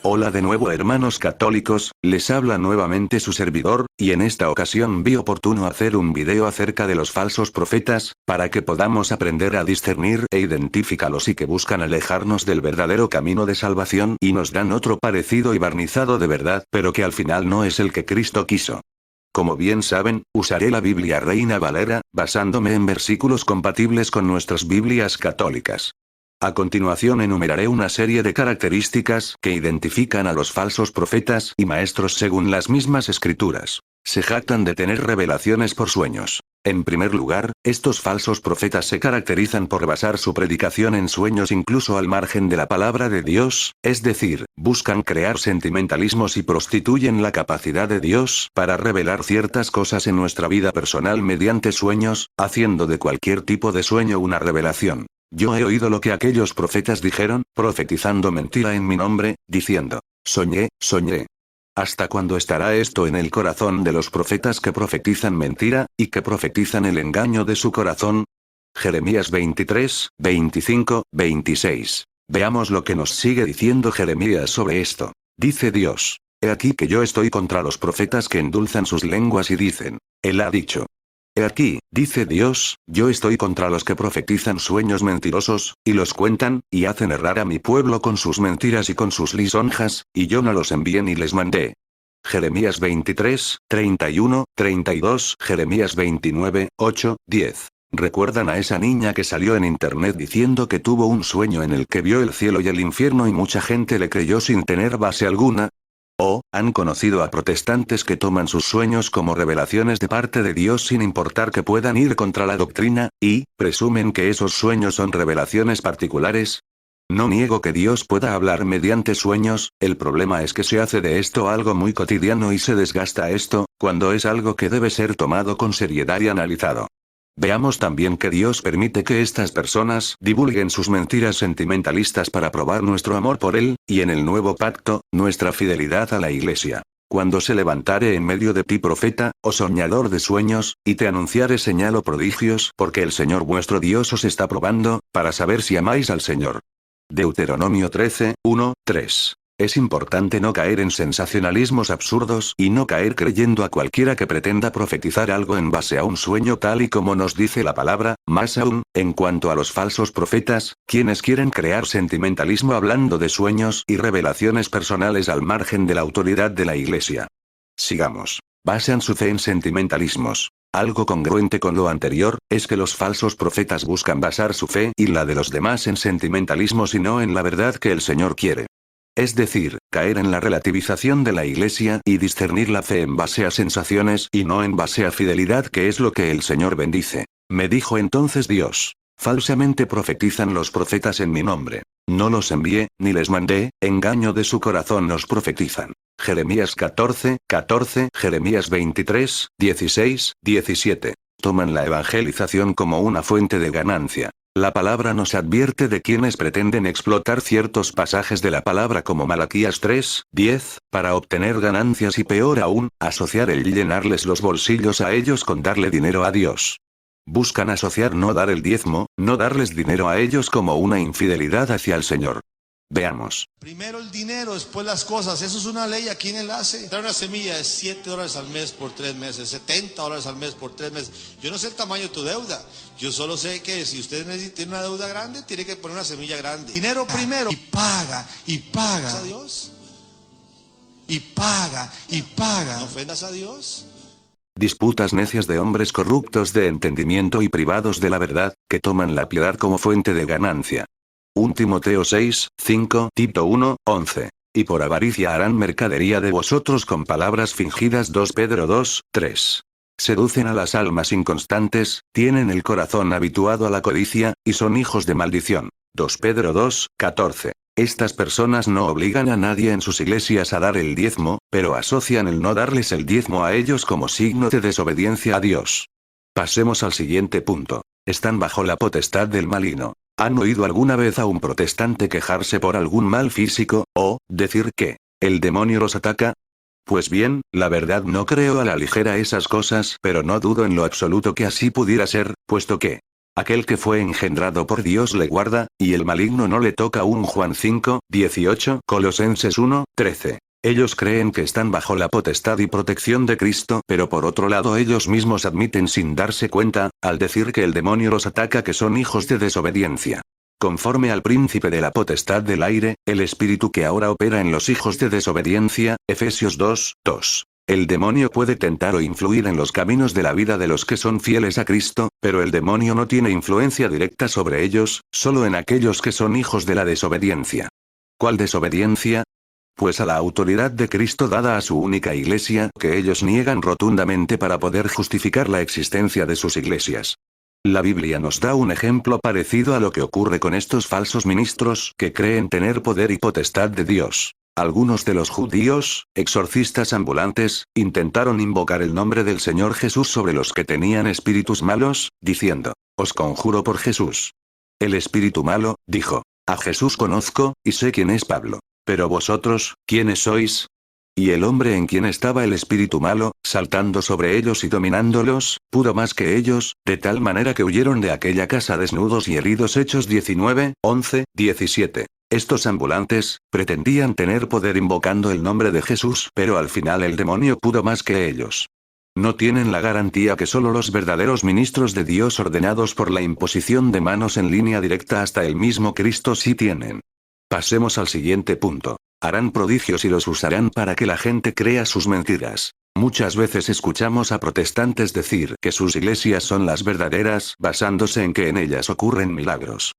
Hola de nuevo hermanos católicos, les habla nuevamente su servidor, y en esta ocasión vi oportuno hacer un video acerca de los falsos profetas, para que podamos aprender a discernir e identificarlos y que buscan alejarnos del verdadero camino de salvación y nos dan otro parecido y barnizado de verdad, pero que al final no es el que Cristo quiso. Como bien saben, usaré la Biblia Reina Valera, basándome en versículos compatibles con nuestras Biblias católicas. A continuación enumeraré una serie de características que identifican a los falsos profetas y maestros según las mismas escrituras. Se jactan de tener revelaciones por sueños. En primer lugar, estos falsos profetas se caracterizan por basar su predicación en sueños incluso al margen de la palabra de Dios, es decir, buscan crear sentimentalismos y prostituyen la capacidad de Dios para revelar ciertas cosas en nuestra vida personal mediante sueños, haciendo de cualquier tipo de sueño una revelación. Yo he oído lo que aquellos profetas dijeron, profetizando mentira en mi nombre, diciendo, soñé, soñé. ¿Hasta cuándo estará esto en el corazón de los profetas que profetizan mentira, y que profetizan el engaño de su corazón? Jeremías 23, 25, 26. Veamos lo que nos sigue diciendo Jeremías sobre esto. Dice Dios, he aquí que yo estoy contra los profetas que endulzan sus lenguas y dicen, Él ha dicho. He aquí, dice Dios, yo estoy contra los que profetizan sueños mentirosos, y los cuentan, y hacen errar a mi pueblo con sus mentiras y con sus lisonjas, y yo no los envié ni les mandé. Jeremías 23, 31, 32, Jeremías 29, 8, 10. ¿Recuerdan a esa niña que salió en internet diciendo que tuvo un sueño en el que vio el cielo y el infierno y mucha gente le creyó sin tener base alguna? ¿O han conocido a protestantes que toman sus sueños como revelaciones de parte de Dios sin importar que puedan ir contra la doctrina, y presumen que esos sueños son revelaciones particulares? No niego que Dios pueda hablar mediante sueños, el problema es que se hace de esto algo muy cotidiano y se desgasta esto, cuando es algo que debe ser tomado con seriedad y analizado. Veamos también que Dios permite que estas personas divulguen sus mentiras sentimentalistas para probar nuestro amor por Él, y en el nuevo pacto, nuestra fidelidad a la Iglesia. Cuando se levantare en medio de ti profeta, o soñador de sueños, y te anunciare señal o prodigios, porque el Señor vuestro Dios os está probando, para saber si amáis al Señor. Deuteronomio 13, 1, 3. Es importante no caer en sensacionalismos absurdos y no caer creyendo a cualquiera que pretenda profetizar algo en base a un sueño tal y como nos dice la palabra, más aún, en cuanto a los falsos profetas, quienes quieren crear sentimentalismo hablando de sueños y revelaciones personales al margen de la autoridad de la Iglesia. Sigamos. Basan su fe en sentimentalismos. Algo congruente con lo anterior, es que los falsos profetas buscan basar su fe y la de los demás en sentimentalismos y no en la verdad que el Señor quiere. Es decir, caer en la relativización de la Iglesia y discernir la fe en base a sensaciones y no en base a fidelidad, que es lo que el Señor bendice. Me dijo entonces Dios, falsamente profetizan los profetas en mi nombre. No los envié, ni les mandé, engaño de su corazón nos profetizan. Jeremías 14, 14, Jeremías 23, 16, 17. Toman la evangelización como una fuente de ganancia. La palabra nos advierte de quienes pretenden explotar ciertos pasajes de la palabra como Malaquías 3, 10, para obtener ganancias y peor aún, asociar el llenarles los bolsillos a ellos con darle dinero a Dios. Buscan asociar no dar el diezmo, no darles dinero a ellos como una infidelidad hacia el Señor. Veamos. Primero el dinero, después las cosas. Eso es una ley aquí en el ACE. Trae una semilla de $7 al mes por 3 meses, $70 al mes por 3 meses. Yo no sé el tamaño de tu deuda. Yo solo sé que si usted tiene una deuda grande, tiene que poner una semilla grande. Dinero primero. Y paga, y paga. ¿A Dios? Y paga, y paga. ¿No ofendas a Dios? Disputas necias de hombres corruptos de entendimiento y privados de la verdad, que toman la piedad como fuente de ganancia. 1 Timoteo 6, 5, Tito 1, 11. Y por avaricia harán mercadería de vosotros con palabras fingidas. 2 Pedro 2, 3. Seducen a las almas inconstantes, tienen el corazón habituado a la codicia, y son hijos de maldición. 2 Pedro 2, 14. Estas personas no obligan a nadie en sus iglesias a dar el diezmo, pero asocian el no darles el diezmo a ellos como signo de desobediencia a Dios. Pasemos al siguiente punto. Están bajo la potestad del maligno. ¿Han oído alguna vez a un protestante quejarse por algún mal físico, o decir que el demonio los ataca? Pues bien, la verdad no creo a la ligera esas cosas, pero no dudo en lo absoluto que así pudiera ser, puesto que Aquel que fue engendrado por Dios le guarda, y el maligno no le toca. 1 Juan 5, 18, Colosenses 1, 13. Ellos creen que están bajo la potestad y protección de Cristo, pero por otro lado ellos mismos admiten sin darse cuenta, al decir que el demonio los ataca, que son hijos de desobediencia. Conforme al príncipe de la potestad del aire, el espíritu que ahora opera en los hijos de desobediencia, Efesios 2, 2. El demonio puede tentar o influir en los caminos de la vida de los que son fieles a Cristo, pero el demonio no tiene influencia directa sobre ellos, solo en aquellos que son hijos de la desobediencia. ¿Cuál desobediencia? Pues a la autoridad de Cristo dada a su única iglesia, que ellos niegan rotundamente para poder justificar la existencia de sus iglesias. La Biblia nos da un ejemplo parecido a lo que ocurre con estos falsos ministros que creen tener poder y potestad de Dios. Algunos de los judíos, exorcistas ambulantes, intentaron invocar el nombre del Señor Jesús sobre los que tenían espíritus malos, diciendo: «Os conjuro por Jesús». El espíritu malo dijo: «A Jesús conozco, y sé quién es Pablo. Pero vosotros, ¿quiénes sois?». Y el hombre en quien estaba el espíritu malo, saltando sobre ellos y dominándolos, pudo más que ellos, de tal manera que huyeron de aquella casa desnudos y heridos. Hechos 19, 11, 17. Estos ambulantes, pretendían tener poder invocando el nombre de Jesús, pero al final el demonio pudo más que ellos. No tienen la garantía que solo los verdaderos ministros de Dios ordenados por la imposición de manos en línea directa hasta el mismo Cristo sí tienen. Pasemos al siguiente punto. Harán prodigios y los usarán para que la gente crea sus mentiras. Muchas veces escuchamos a protestantes decir que sus iglesias son las verdaderas, basándose en que en ellas ocurren milagros.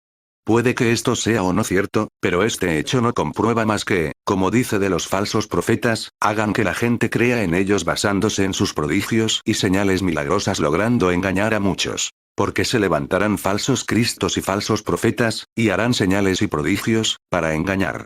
Puede que esto sea o no cierto, pero este hecho no comprueba más que, como dice de los falsos profetas, hagan que la gente crea en ellos basándose en sus prodigios y señales milagrosas, logrando engañar a muchos. Porque se levantarán falsos cristos y falsos profetas, y harán señales y prodigios, para engañar.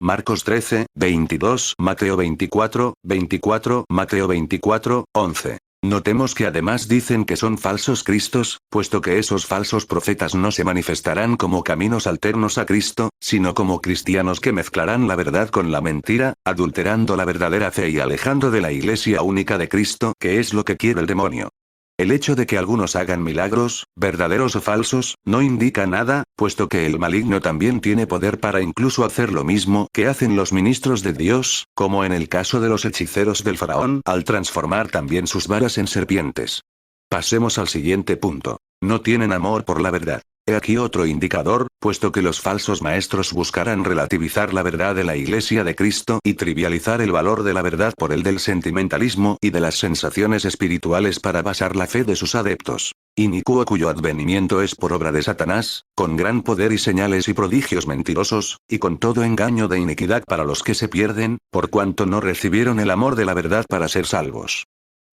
Marcos 13, 22, Mateo 24, 24, Mateo 24, 11. Notemos que además dicen que son falsos cristos, puesto que esos falsos profetas no se manifestarán como caminos alternos a Cristo, sino como cristianos que mezclarán la verdad con la mentira, adulterando la verdadera fe y alejando de la iglesia única de Cristo, que es lo que quiere el demonio. El hecho de que algunos hagan milagros, verdaderos o falsos, no indica nada, puesto que el maligno también tiene poder para incluso hacer lo mismo que hacen los ministros de Dios, como en el caso de los hechiceros del faraón, al transformar también sus varas en serpientes. Pasemos al siguiente punto. No tienen amor por la verdad. He aquí otro indicador, puesto que los falsos maestros buscarán relativizar la verdad de la Iglesia de Cristo y trivializar el valor de la verdad por el del sentimentalismo y de las sensaciones espirituales para basar la fe de sus adeptos. Inicuo, cuyo advenimiento es por obra de Satanás, con gran poder y señales y prodigios mentirosos, y con todo engaño de iniquidad para los que se pierden, por cuanto no recibieron el amor de la verdad para ser salvos.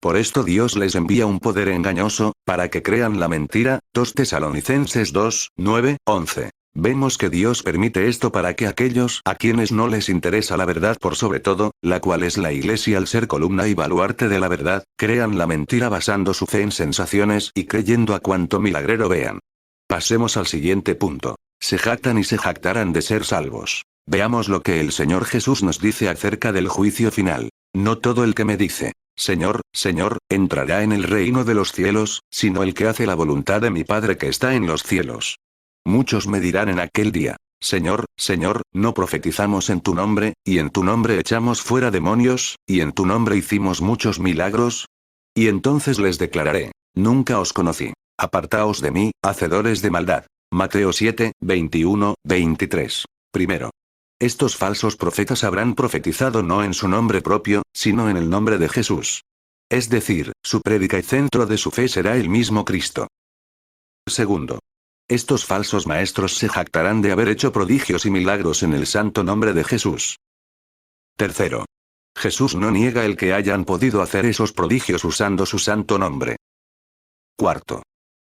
Por esto Dios les envía un poder engañoso, para que crean la mentira. 2 Tesalonicenses 2, 9, 11. Vemos que Dios permite esto para que aquellos a quienes no les interesa la verdad por sobre todo, la cual es la Iglesia al ser columna y baluarte de la verdad, crean la mentira basando su fe en sensaciones y creyendo a cuanto milagrero vean. Pasemos al siguiente punto. Se jactan y se jactarán de ser salvos. Veamos lo que el Señor Jesús nos dice acerca del juicio final. No todo el que me dice: Señor, Señor, entrará en el reino de los cielos, sino el que hace la voluntad de mi Padre que está en los cielos. Muchos me dirán en aquel día: Señor, Señor, ¿no profetizamos en tu nombre, y en tu nombre echamos fuera demonios, y en tu nombre hicimos muchos milagros? Y entonces les declararé: Nunca os conocí. Apartaos de mí, hacedores de maldad. Mateo 7, 21, 23. Primero. Estos falsos profetas habrán profetizado no en su nombre propio, sino en el nombre de Jesús. Es decir, su prédica y centro de su fe será el mismo Cristo. Segundo. Estos falsos maestros se jactarán de haber hecho prodigios y milagros en el santo nombre de Jesús. Tercero. Jesús no niega el que hayan podido hacer esos prodigios usando su santo nombre. Cuarto.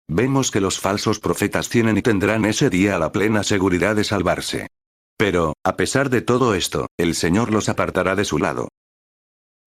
Vemos que los falsos profetas tienen y tendrán ese día la plena seguridad de salvarse. Pero, a pesar de todo esto, el Señor los apartará de su lado.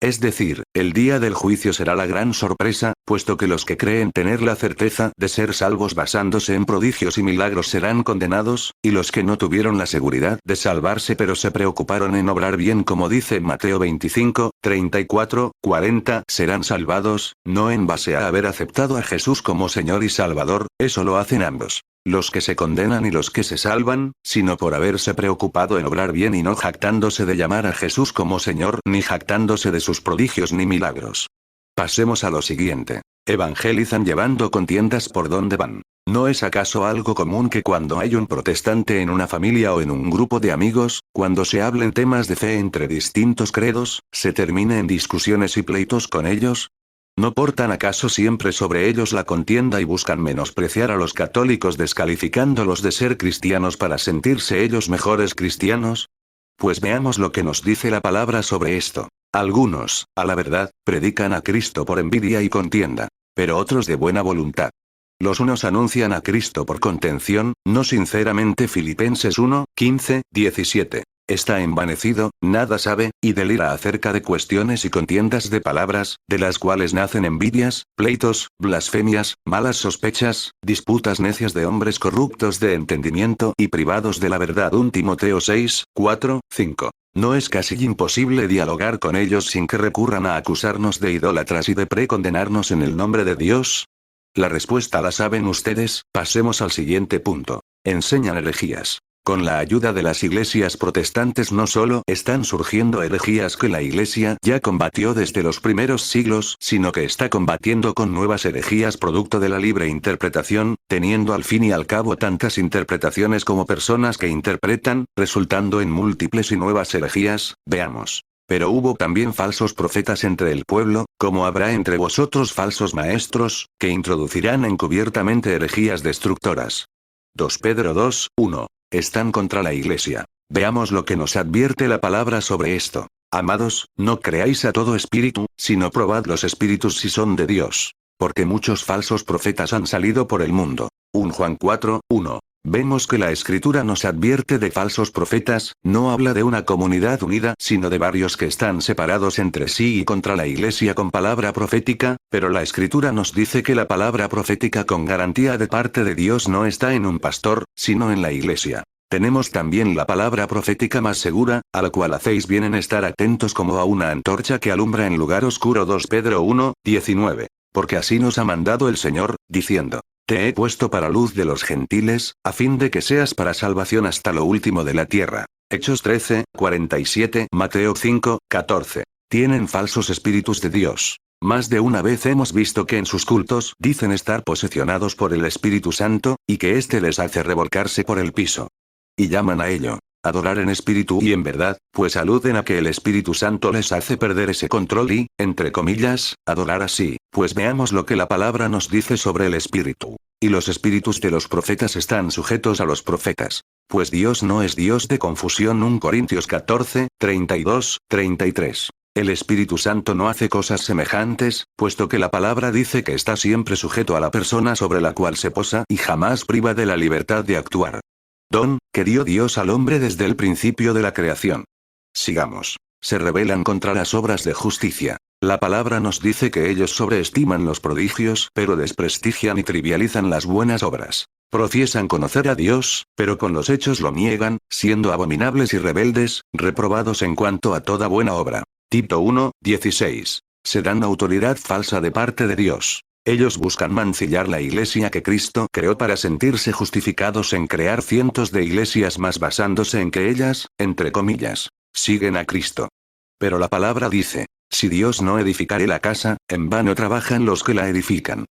Es decir, el día del juicio será la gran sorpresa, puesto que los que creen tener la certeza de ser salvos basándose en prodigios y milagros serán condenados, y los que no tuvieron la seguridad de salvarse pero se preocuparon en obrar bien como dice Mateo 25, 34, 40 serán salvados, no en base a haber aceptado a Jesús como Señor y Salvador, eso lo hacen ambos. Los que se condenan y los que se salvan, sino por haberse preocupado en obrar bien y no jactándose de llamar a Jesús como Señor ni jactándose de sus prodigios ni milagros. Pasemos a lo siguiente. Evangelizan llevando contiendas por donde van. ¿No es acaso algo común que cuando hay un protestante en una familia o en un grupo de amigos, cuando se hablen temas de fe entre distintos credos, se termine en discusiones y pleitos con ellos? ¿No portan acaso siempre sobre ellos la contienda y buscan menospreciar a los católicos descalificándolos de ser cristianos para sentirse ellos mejores cristianos? Pues veamos lo que nos dice la palabra sobre esto. Algunos, a la verdad, predican a Cristo por envidia y contienda, pero otros de buena voluntad. Los unos anuncian a Cristo por contención, no sinceramente. Filipenses 1, 15, 17. Está envanecido, nada sabe, y delira acerca de cuestiones y contiendas de palabras, de las cuales nacen envidias, pleitos, blasfemias, malas sospechas, disputas necias de hombres corruptos de entendimiento y privados de la verdad. 1 Timoteo 6, 4, 5. ¿No es casi imposible dialogar con ellos sin que recurran a acusarnos de idólatras y de precondenarnos en el nombre de Dios? La respuesta la saben ustedes. Pasemos al siguiente punto. Enseñan herejías. Con la ayuda de las iglesias protestantes no solo están surgiendo herejías que la iglesia ya combatió desde los primeros siglos, sino que está combatiendo con nuevas herejías producto de la libre interpretación, teniendo al fin y al cabo tantas interpretaciones como personas que interpretan, resultando en múltiples y nuevas herejías. Veamos. Pero hubo también falsos profetas entre el pueblo, como habrá entre vosotros falsos maestros, que introducirán encubiertamente herejías destructoras. 2 Pedro 2, 1. Están contra la iglesia. Veamos lo que nos advierte la palabra sobre esto. Amados, no creáis a todo espíritu, sino probad los espíritus si son de Dios. Porque muchos falsos profetas han salido por el mundo. 1 Juan 4, 1. Vemos que la Escritura nos advierte de falsos profetas, no habla de una comunidad unida, sino de varios que están separados entre sí y contra la iglesia con palabra profética, pero la Escritura nos dice que la palabra profética con garantía de parte de Dios no está en un pastor, sino en la iglesia. Tenemos también la palabra profética más segura, a la cual hacéis bien en estar atentos como a una antorcha que alumbra en lugar oscuro. 2 Pedro 1, 19. Porque así nos ha mandado el Señor, diciendo: Te he puesto para luz de los gentiles, a fin de que seas para salvación hasta lo último de la tierra. Hechos 13, 47, Mateo 5, 14. Tienen falsos espíritus de Dios. Más de una vez hemos visto que en sus cultos dicen estar posesionados por el Espíritu Santo, y que éste les hace revolcarse por el piso. Y llaman a ello adorar en espíritu y en verdad, pues aluden a que el Espíritu Santo les hace perder ese control y, entre comillas, adorar así. Pues veamos lo que la palabra nos dice sobre el espíritu. Y los espíritus de los profetas están sujetos a los profetas. Pues Dios no es Dios de confusión. 1 Corintios 14, 32, 33. El Espíritu Santo no hace cosas semejantes, puesto que la palabra dice que está siempre sujeto a la persona sobre la cual se posa y jamás priva de la libertad de actuar. Don, que dio Dios al hombre desde el principio de la creación. Sigamos. Se rebelan contra las obras de justicia. La palabra nos dice que ellos sobreestiman los prodigios, pero desprestigian y trivializan las buenas obras. Profiesan conocer a Dios, pero con los hechos lo niegan, siendo abominables y rebeldes, reprobados en cuanto a toda buena obra. Tito 1, 16. Se dan autoridad falsa de parte de Dios. Ellos buscan mancillar la iglesia que Cristo creó para sentirse justificados en crear cientos de iglesias más basándose en que ellas, entre comillas, siguen a Cristo. Pero la palabra dice: si Dios no edificare la casa, en vano trabajan los que la edifican.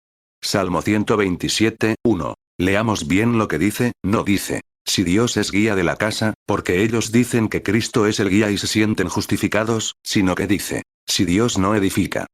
Salmo 127, 1. Leamos bien lo que dice, no dice: si Dios es guía de la casa, porque ellos dicen que Cristo es el guía y se sienten justificados, sino que dice: si Dios no edifica.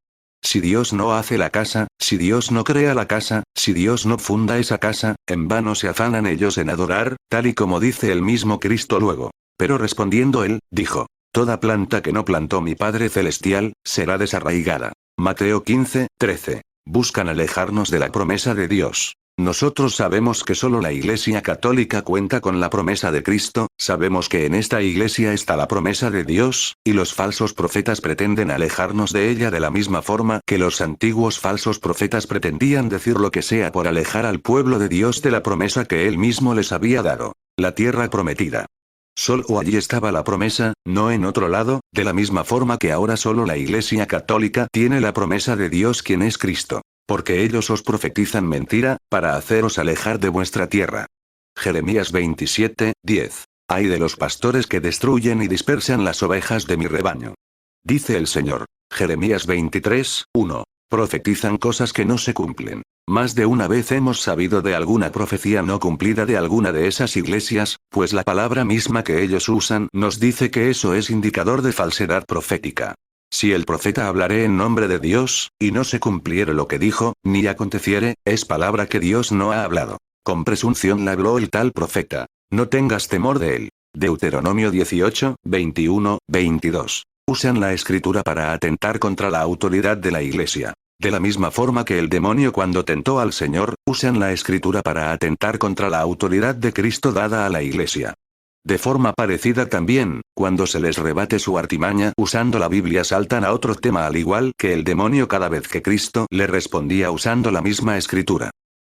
Si Dios no hace la casa, si Dios no crea la casa, si Dios no funda esa casa, en vano se afanan ellos en adorar, tal y como dice el mismo Cristo luego. Pero respondiendo él, dijo: toda planta que no plantó mi Padre Celestial, será desarraigada. Mateo 15, 13. Buscan alejarnos de la promesa de Dios. Nosotros sabemos que solo la Iglesia Católica cuenta con la promesa de Cristo, sabemos que en esta Iglesia está la promesa de Dios, y los falsos profetas pretenden alejarnos de ella de la misma forma que los antiguos falsos profetas pretendían decir lo que sea por alejar al pueblo de Dios de la promesa que Él mismo les había dado, la tierra prometida. Solo allí estaba la promesa, no en otro lado, de la misma forma que ahora solo la Iglesia Católica tiene la promesa de Dios quien es Cristo. Porque ellos os profetizan mentira, para haceros alejar de vuestra tierra. Jeremías 27, 10. Ay de los pastores que destruyen y dispersan las ovejas de mi rebaño. Dice el Señor. Jeremías 23, 1. Profetizan cosas que no se cumplen. Más de una vez hemos sabido de alguna profecía no cumplida de alguna de esas iglesias, pues la palabra misma que ellos usan nos dice que eso es indicador de falsedad profética. Si el profeta hablaré en nombre de Dios, y no se cumpliere lo que dijo, ni aconteciere, es palabra que Dios no ha hablado. Con presunción la habló el tal profeta. No tengas temor de él. Deuteronomio 18, 21, 22. Usan la escritura para atentar contra la autoridad de la iglesia. De la misma forma que el demonio cuando tentó al Señor, usan la escritura para atentar contra la autoridad de Cristo dada a la iglesia. De forma parecida también, cuando se les rebate su artimaña usando la Biblia saltan a otro tema al igual que el demonio cada vez que Cristo le respondía usando la misma escritura.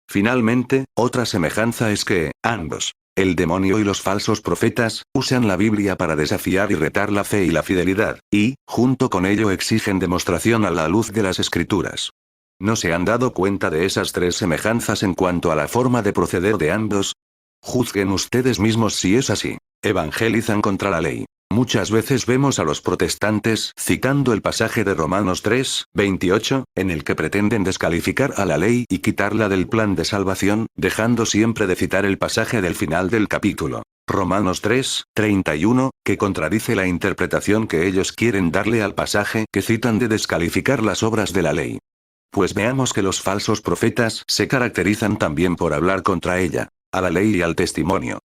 Finalmente, otra semejanza es que, ambos, el demonio y los falsos profetas, usan la Biblia para desafiar y retar la fe y la fidelidad, y, junto con ello exigen demostración a la luz de las escrituras. ¿No se han dado cuenta de esas tres semejanzas en cuanto a la forma de proceder de ambos? Juzguen ustedes mismos si es así. Evangelizan contra la ley. Muchas veces vemos a los protestantes citando el pasaje de Romanos 3, 28, en el que pretenden descalificar a la ley y quitarla del plan de salvación, dejando siempre de citar el pasaje del final del capítulo. Romanos 3, 31, que contradice la interpretación que ellos quieren darle al pasaje que citan de descalificar las obras de la ley. Pues veamos que los falsos profetas se caracterizan también por hablar contra ella, a la ley y al testimonio.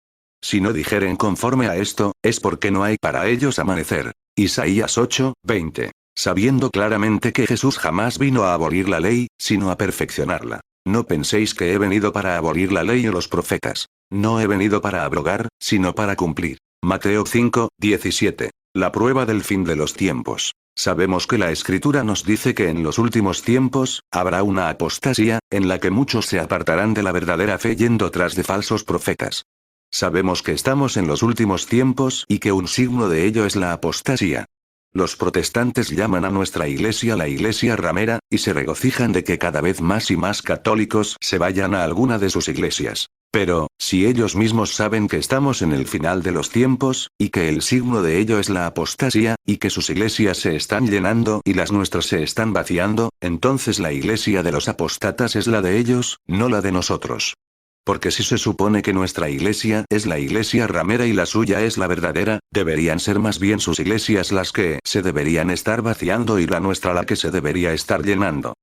Si no dijeren conforme a esto, es porque no hay para ellos amanecer. Isaías 8, 20. Sabiendo claramente que Jesús jamás vino a abolir la ley, sino a perfeccionarla. No penséis que he venido para abolir la ley y los profetas. No he venido para abrogar, sino para cumplir. Mateo 5, 17. La prueba del fin de los tiempos. Sabemos que la Escritura nos dice que en los últimos tiempos, habrá una apostasía, en la que muchos se apartarán de la verdadera fe yendo tras de falsos profetas. Sabemos que estamos en los últimos tiempos y que un signo de ello es la apostasía. Los protestantes llaman a nuestra iglesia la iglesia ramera, y se regocijan de que cada vez más y más católicos se vayan a alguna de sus iglesias. Pero, si ellos mismos saben que estamos en el final de los tiempos, y que el signo de ello es la apostasía, y que sus iglesias se están llenando y las nuestras se están vaciando, entonces la iglesia de los apóstatas es la de ellos, no la de nosotros. Porque si se supone que nuestra iglesia es la iglesia ramera y la suya es la verdadera, deberían ser más bien sus iglesias las que se deberían estar vaciando y la nuestra la que se debería estar llenando.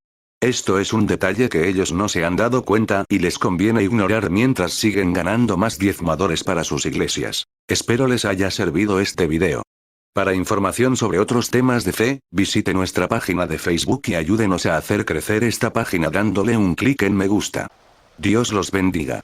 Esto es un detalle que ellos no se han dado cuenta y les conviene ignorar mientras siguen ganando más diezmadores para sus iglesias. Espero les haya servido este video. Para información sobre otros temas de fe, visite nuestra página de Facebook y ayúdenos a hacer crecer esta página dándole un clic en me gusta. Dios los bendiga.